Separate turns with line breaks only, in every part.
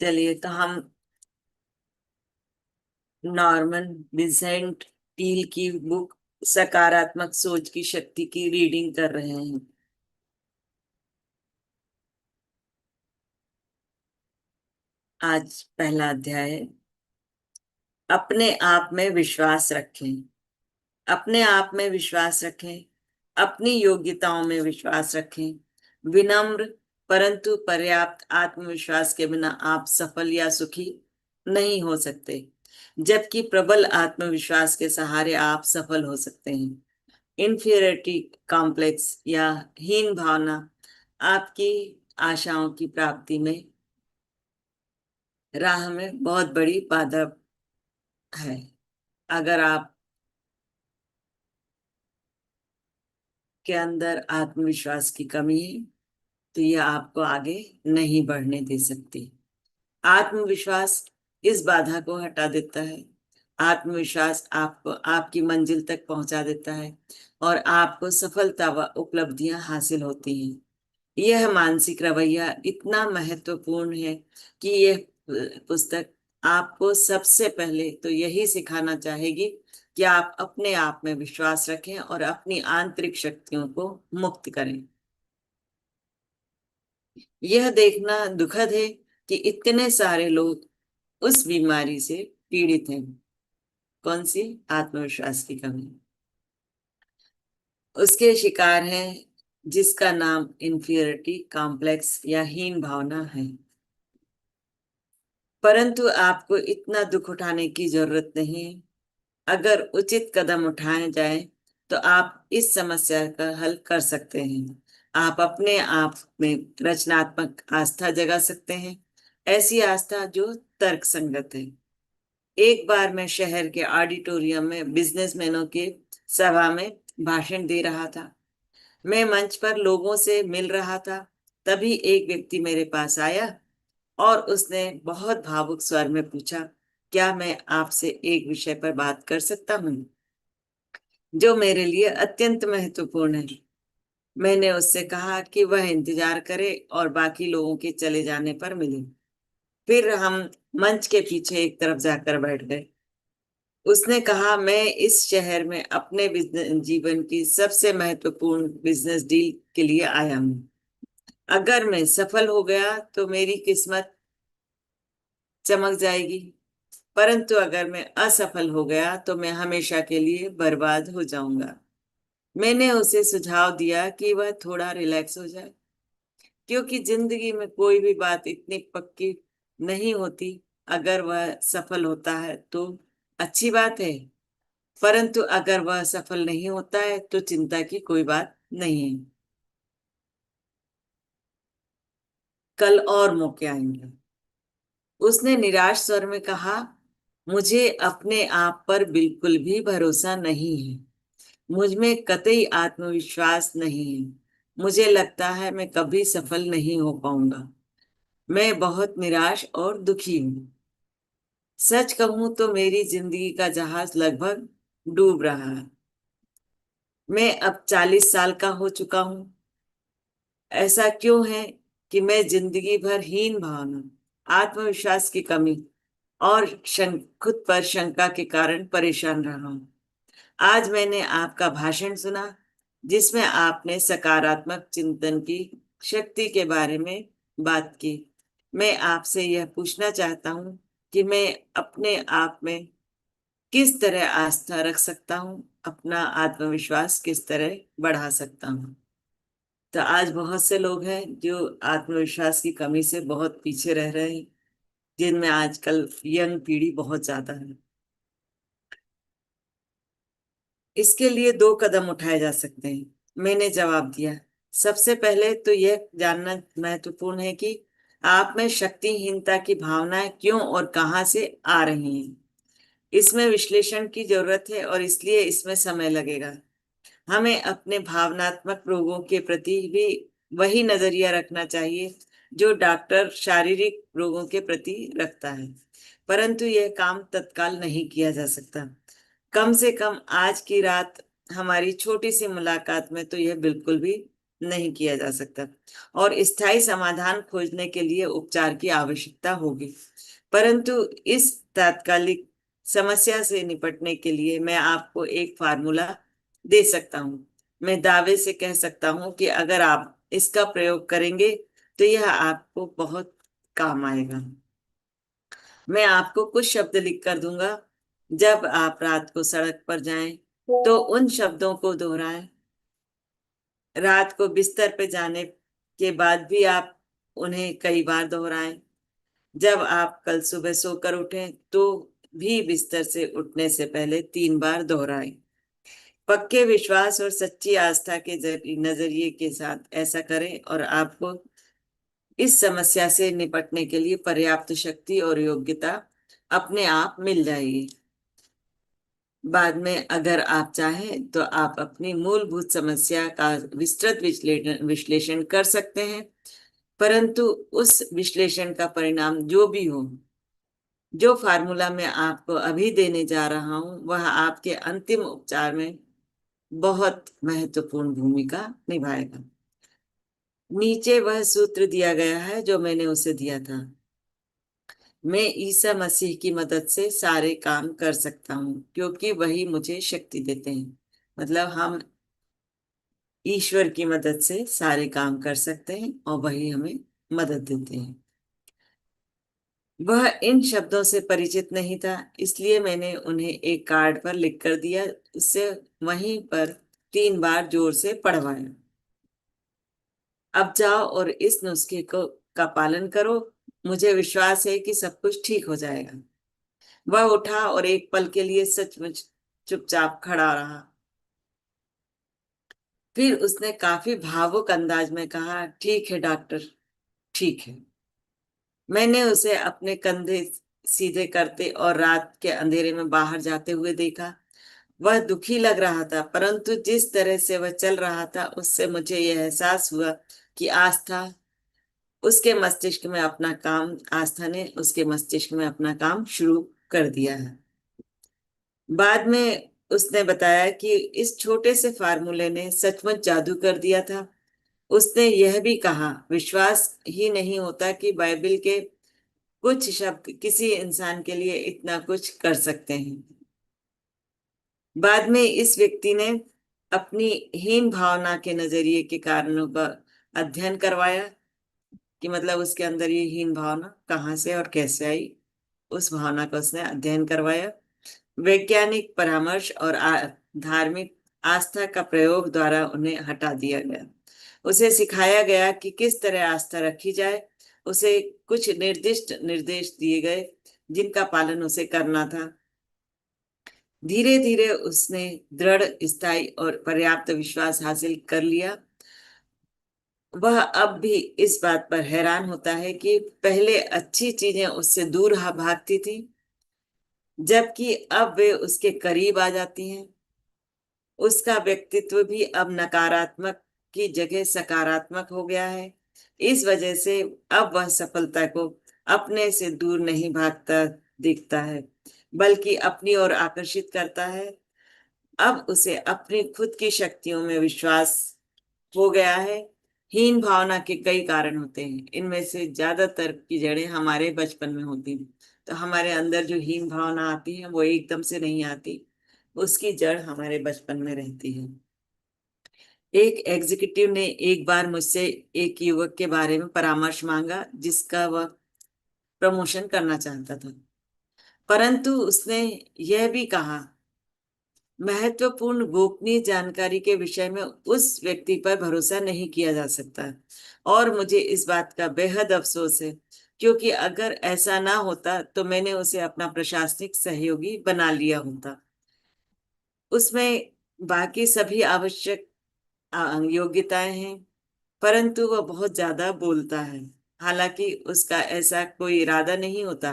चलिए, तो हम नॉर्मन विंसेंट पील की बुक सकारात्मक सोच की शक्ति की रीडिंग कर रहे हैं। आज पहला अध्याय है, अपने आप में विश्वास रखें। अपने आप में विश्वास रखें, अपनी योग्यताओं में विश्वास रखें। विनम्र परंतु पर्याप्त आत्मविश्वास के बिना आप सफल या सुखी नहीं हो सकते, जबकि प्रबल आत्मविश्वास के सहारे आप सफल हो सकते हैं। इन्फीरियरिटी कॉम्प्लेक्स या हीन भावना आपकी आशाओं की प्राप्ति में राह में बहुत बड़ी बाधा है। अगर आप के अंदर आत्मविश्वास की कमी है, तो यह आपको आगे नहीं बढ़ने दे सकती। आत्मविश्वास इस बाधा को हटा देता है। आत्मविश्वास आपको आपकी मंजिल तक पहुंचा देता है और आपको सफलता व उपलब्धियां हासिल होती हैं। यह मानसिक रवैया इतना महत्वपूर्ण है कि यह पुस्तक आपको सबसे पहले तो यही सिखाना चाहेगी कि आप अपने आप में विश्वास रखें और अपनी आंतरिक शक्तियों को मुक्त करें। यह देखना दुखद है कि इतने सारे लोग उस बीमारी से पीड़ित हैं। कौन सी? आत्मविश्वास की कमी। उसके शिकार हैं, जिसका नाम इंफीरियरिटी कॉम्प्लेक्स या हीन भावना है। परंतु आपको इतना दुख उठाने की जरूरत नहीं है। अगर उचित कदम उठाए जाए तो आप इस समस्या का हल कर सकते हैं। आप अपने आप में रचनात्मक आस्था जगा सकते हैं, ऐसी आस्था जो तर्क संगत है। एक बार मैं शहर के ऑडिटोरियम में बिजनेसमैनों के सभा में भाषण दे रहा था। मैं मंच पर लोगों से मिल रहा था। तभी एक व्यक्ति मेरे पास आया और उसने बहुत भावुक स्वर में पूछा, क्या मैं आपसे एक विषय पर बात कर सकता हूँ जो मेरे लिए अत्यंत महत्वपूर्ण है। मैंने उससे कहा कि वह इंतजार करे और बाकी लोगों के चले जाने पर मिले। फिर हम मंच के पीछे एक तरफ जाकर बैठ गए। उसने कहा, मैं इस शहर में अपने बिजनेस जीवन की सबसे महत्वपूर्ण बिजनेस डील के लिए आया हूँ। अगर मैं सफल हो गया तो मेरी किस्मत चमक जाएगी, परंतु अगर मैं असफल हो गया तो मैं हमेशा के लिए बर्बाद हो जाऊंगा। मैंने उसे सुझाव दिया कि वह थोड़ा रिलैक्स हो जाए, क्योंकि जिंदगी में कोई भी बात इतनी पक्की नहीं होती। अगर वह सफल होता है तो अच्छी बात है, परंतु अगर वह सफल नहीं होता है तो चिंता की कोई बात नहीं है। कल और मौके आएंगे। उसने निराश स्वर में कहा, मुझे अपने आप पर बिल्कुल भी भरोसा नहीं है। मुझ में कतई आत्मविश्वास नहीं है। मुझे लगता है मैं कभी सफल नहीं हो पाऊंगा। मैं बहुत निराश और दुखी हूँ। सच कहूं तो मेरी जिंदगी का जहाज लगभग डूब रहा है। मैं अब 40 साल का हो चुका हूँ। ऐसा क्यों है कि मैं जिंदगी भर हीन भावना, आत्मविश्वास की कमी और खुद पर शंका के कारण परेशान रहा हूँ। आज मैंने आपका भाषण सुना, जिसमें आपने सकारात्मक चिंतन की शक्ति के बारे में बात की। मैं आपसे यह पूछना चाहता हूँ कि मैं अपने आप में किस तरह आस्था रख सकता हूँ, अपना आत्मविश्वास किस तरह बढ़ा सकता हूँ। तो आज बहुत से लोग हैं जो आत्मविश्वास की कमी से बहुत पीछे रह रहे हैं, जिनमें आजकल यंग पीढ़ी बहुत ज्यादा है। इसके लिए दो कदम उठाए जा सकते हैं। मैंने जवाब दिया, सबसे पहले तो यह जानना महत्वपूर्ण है कि आप में शक्तिहीनता की भावनाएं क्यों और कहां से आ रही हैं। इसमें विश्लेषण की जरूरत है और इसलिए इसमें समय लगेगा। हमें अपने भावनात्मक रोगों के प्रति भी वही नजरिया रखना चाहिए जो डॉक्टर शारीरिक रोगों के प्रति रखता है, परंतु यह काम तत्काल नहीं किया जा सकता। कम से कम आज की रात हमारी छोटी सी मुलाकात में तो यह बिल्कुल भी नहीं किया जा सकता और स्थायी समाधान खोजने के लिए उपचार की आवश्यकता होगी। परंतु इस तात्कालिक समस्या से निपटने के लिए मैं आपको एक फार्मूला दे सकता हूँ। मैं दावे से कह सकता हूँ कि अगर आप इसका प्रयोग करेंगे तो यह आपको बहुत काम आएगा। मैं आपको कुछ शब्द लिख कर दूंगा। जब आप रात को सड़क पर जाएं तो उन शब्दों को दोहराएं। रात को बिस्तर पे जाने के बाद भी आप उन्हें कई बार दोहराएं। जब आप कल सुबह सोकर उठें तो भी बिस्तर से उठने से पहले 3 बार दोहराएं। पक्के विश्वास और सच्ची आस्था के नजरिए के साथ ऐसा करें और आपको इस समस्या से निपटने के लिए पर्याप्त शक्ति और योग्यता अपने आप मिल जाएगी। बाद में अगर आप चाहें तो आप अपनी मूलभूत समस्या का विस्तृत विश्लेषण विश्लेषण कर सकते हैं। परंतु उस विश्लेषण का परिणाम जो भी हो, जो फार्मूला मैं आपको अभी देने जा रहा हूं, वह आपके अंतिम उपचार में बहुत महत्वपूर्ण भूमिका निभाएगा। नीचे वह सूत्र दिया गया है जो मैंने उसे दिया था। मैं ईसा मसीह की मदद से सारे काम कर सकता हूँ क्योंकि वही मुझे शक्ति देते हैं। मतलब हम ईश्वर की मदद से सारे काम कर सकते हैं और वही हमें मदद देते हैं। वह इन शब्दों से परिचित नहीं था, इसलिए मैंने उन्हें एक कार्ड पर लिख कर दिया। उससे वहीं पर 3 बार जोर से पढ़वाया। अब जाओ और इस नुस्खे को का पालन करो। मुझे विश्वास है कि सब कुछ ठीक हो जाएगा। वह उठा और एक पल के लिए सचमुच चुपचाप खड़ा रहा। फिर उसने काफी भावुक अंदाज में कहा, ठीक है डॉक्टर, ठीक है। मैंने उसे अपने कंधे सीधे करते और रात के अंधेरे में बाहर जाते हुए देखा। वह दुखी लग रहा था, परंतु जिस तरह से वह चल रहा था उससे मुझे यह एहसास हुआ कि आस्था ने उसके मस्तिष्क में अपना काम शुरू कर दिया है। बाद में उसने बताया कि इस छोटे से फार्मूले ने सचमुच जादू कर दिया था। उसने यह भी कहा, विश्वास ही नहीं होता कि बाइबल के कुछ शब्द किसी इंसान के लिए इतना कुछ कर सकते हैं। बाद में इस व्यक्ति ने अपनी हीन भावना के नजरिए के कारणों का अध्ययन करवाया कि मतलब उसके अंदर ये हीन भावना कहाँ से और कैसे आई। उस भावना का उसने अध्ययन करवाया। वैज्ञानिक परामर्श और धार्मिक आस्था का प्रयोग द्वारा उन्हें हटा दिया गया। उसे सिखाया गया कि किस तरह आस्था रखी जाए। उसे कुछ निर्दिष्ट निर्देश दिए गए जिनका पालन उसे करना था। धीरे धीरे उसने दृढ़, स्थायी और पर्याप्त विश्वास हासिल कर लिया। वह अब भी इस बात पर हैरान होता है कि पहले अच्छी चीजें उससे दूर भागती थी, जबकि अब वे उसके करीब आ जाती हैं। उसका व्यक्तित्व भी अब नकारात्मक की जगह सकारात्मक हो गया है। इस वजह से अब वह सफलता को अपने से दूर नहीं भागता दिखता है, बल्कि अपनी ओर आकर्षित करता है। अब उसे अपनी खुद की शक्तियों में विश्वास हो गया है। हीन भावना के कई कारण होते हैं, इनमें से ज्यादातर की जड़ें हमारे बचपन में होती हैं। तो हमारे अंदर जो हीन भावना आती है वो एकदम से नहीं आती, उसकी जड़ हमारे बचपन में रहती है। एक एग्जीक्यूटिव ने एक बार मुझसे एक युवक के बारे में परामर्श मांगा जिसका वह प्रमोशन करना चाहता था, परंतु उसने यह भी कहा, महत्वपूर्ण गोपनीय जानकारी के विषय में उस व्यक्ति पर भरोसा नहीं किया जा सकता। और मुझे इस बात का बेहद अफसोस है, क्योंकि अगर ऐसा ना होता तो मैंने उसे अपना प्रशासनिक सहयोगी बना लिया होता। उसमें बाकी सभी आवश्यक योग्यताएं हैं, परंतु वह बहुत ज्यादा बोलता है। हालांकि उसका ऐसा कोई इरादा नहीं होता,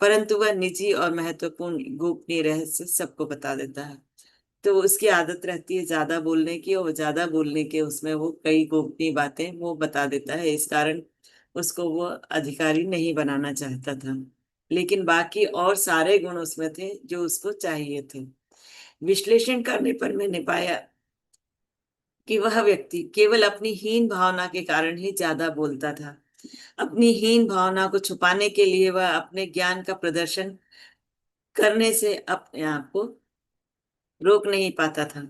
परंतु वह निजी और महत्वपूर्ण गोपनीय रहस्य सबको बता देता है। तो उसकी आदत रहती है ज्यादा बोलने की, और ज्यादा बोलने के उसमें वो कई गोपनीय बातें वो बता देता है। इस कारण उसको वो अधिकारी नहीं बनाना चाहता था, लेकिन बाकी और सारे गुण उसमें थे जो उसको चाहिए थे। विश्लेषण करने पर मैंने पाया कि वह व्यक्ति केवल अपनी हीन भावना के कारण ही ज्यादा बोलता था। अपनी हीन भावना को छुपाने के लिए वह अपने ज्ञान का प्रदर्शन करने से अपने आप को रोक नहीं पाता था।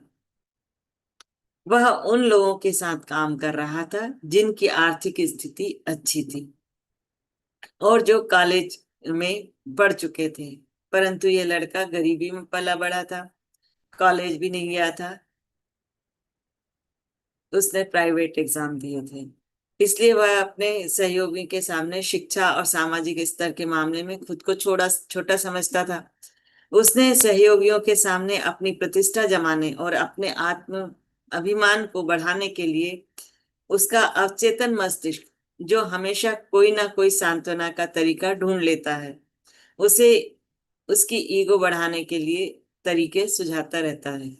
वह उन लोगों के साथ काम कर रहा था जिनकी आर्थिक स्थिति अच्छी थी और जो कॉलेज में पढ़ चुके थे, परंतु ये लड़का गरीबी में पला बड़ा था, कॉलेज भी नहीं गया था, उसने प्राइवेट एग्जाम दिए थे। इसलिए वह अपने सहयोगी के सामने शिक्षा और सामाजिक स्तर के मामले में खुद को छोटा छोटा समझता था। उसने सहयोगियों के सामने अपनी प्रतिष्ठा जमाने और अपने आत्म अभिमान को बढ़ाने के लिए उसका अवचेतन मस्तिष्क, जो हमेशा कोई ना कोई सांत्वना का तरीका ढूंढ लेता है, उसे उसकी ईगो बढ़ाने के लिए तरीके सुझाता रहता है।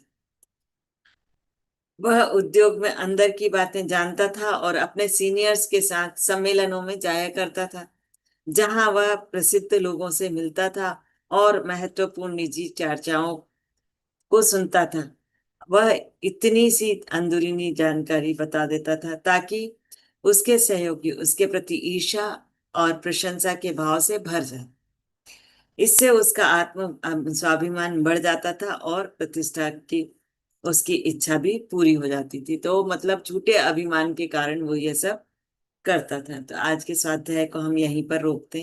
वह उद्योग में अंदर की बातें जानता था और अपने सीनियर्स के साथ सम्मेलनों में जाया करता था, जहां वह प्रसिद्ध लोगों से मिलता था और महत्वपूर्ण निजी चर्चाओं को सुनता था। वह इतनी सी अंदरूनी जानकारी बता देता था ताकि उसके सहयोगी उसके प्रति ईर्ष्या और प्रशंसा के भाव से भर जाए। इससे उसका आत्म स्वाभिमान बढ़ जाता था और प्रतिष्ठा की उसकी इच्छा भी पूरी हो जाती थी। तो मतलब झूठे अभिमान के कारण वो ये सब करता था। तो आज के स्वाध्याय को हम यहीं पर रोकते हैं।